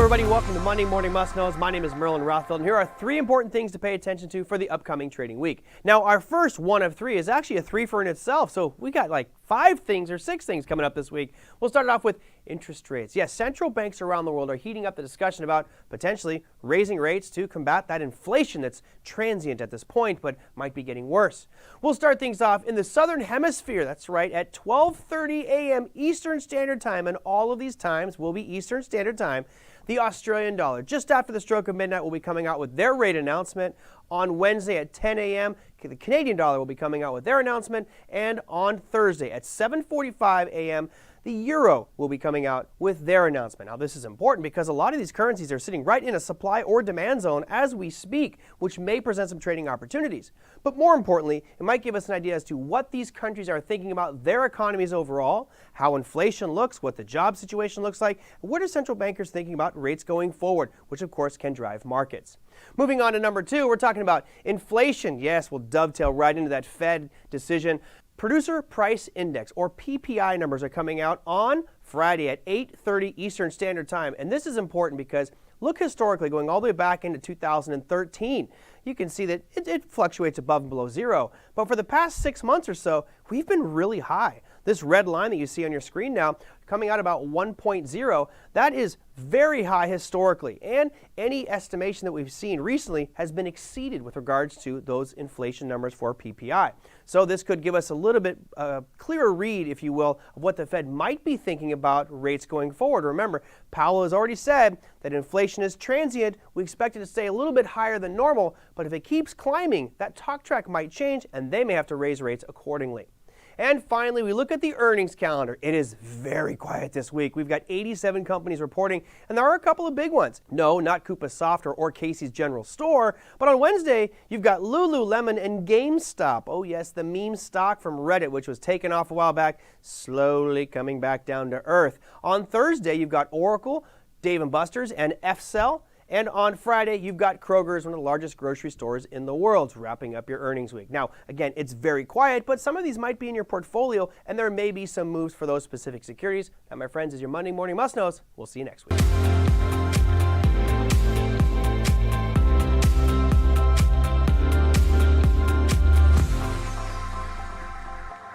everybody, welcome to Monday Morning Must Knows. My name is Merlin Rothfeld, and here are three important things to pay attention to for the upcoming trading week. Now, our first one of three is actually a three-fer in itself, so we got like 5 things or 6 things coming up this week. We'll start it off with interest rates. Yes, central banks around the world are heating up the discussion about potentially raising rates to combat that inflation that's transient at this point, but might be getting worse. We'll start things off in the Southern Hemisphere. That's right, at 12:30 a.m. Eastern Standard Time, and all of these times will be Eastern Standard Time. The Australian dollar, just after the stroke of midnight, will be coming out with their rate announcement. On Wednesday at 10 a.m., the Canadian dollar will be coming out with their announcement. And on Thursday at 7:45 a.m., the euro will be coming out with their announcement. Now, this is important because a lot of these currencies are sitting right in a supply or demand zone as we speak, which may present some trading opportunities. But more importantly, it might give us an idea as to what these countries are thinking about their economies overall, how inflation looks, what the job situation looks like, and what are central bankers thinking about rates going forward, which of course can drive markets. Moving on to number 2, we're talking about inflation. Yes, we'll dovetail right into that Fed decision. Producer Price Index, or PPI numbers, are coming out on Friday at 8:30 Eastern Standard Time. And this is important because look historically, going all the way back into 2013, you can see that it fluctuates above and below zero. But for the past 6 months or so, we've been really high. This red line that you see on your screen now, coming out about 1.0, that is very high historically. And any estimation that we've seen recently has been exceeded with regards to those inflation numbers for PPI. So this could give us a little bit clearer read, if you will, of what the Fed might be thinking about rates going forward. Remember, Powell has already said that inflation is transient. We expect it to stay a little bit higher than normal, but if it keeps climbing, that talk track might change and they may have to raise rates accordingly. And finally, we look at the earnings calendar. It is very quiet this week. We've got 87 companies reporting, and there are a couple of big ones. No, not Coupa Software or Casey's General Store, but on Wednesday, you've got Lululemon and GameStop. Oh yes, the meme stock from Reddit, which was taken off a while back, slowly coming back down to earth. On Thursday, you've got Oracle, Dave & Buster's, and F-Cell. And on Friday, you've got Kroger's, one of the largest grocery stores in the world, wrapping up your earnings week. Now, again, it's very quiet, but some of these might be in your portfolio, and there may be some moves for those specific securities. That, my friends, is your Monday Morning Must Knows. We'll see you next week.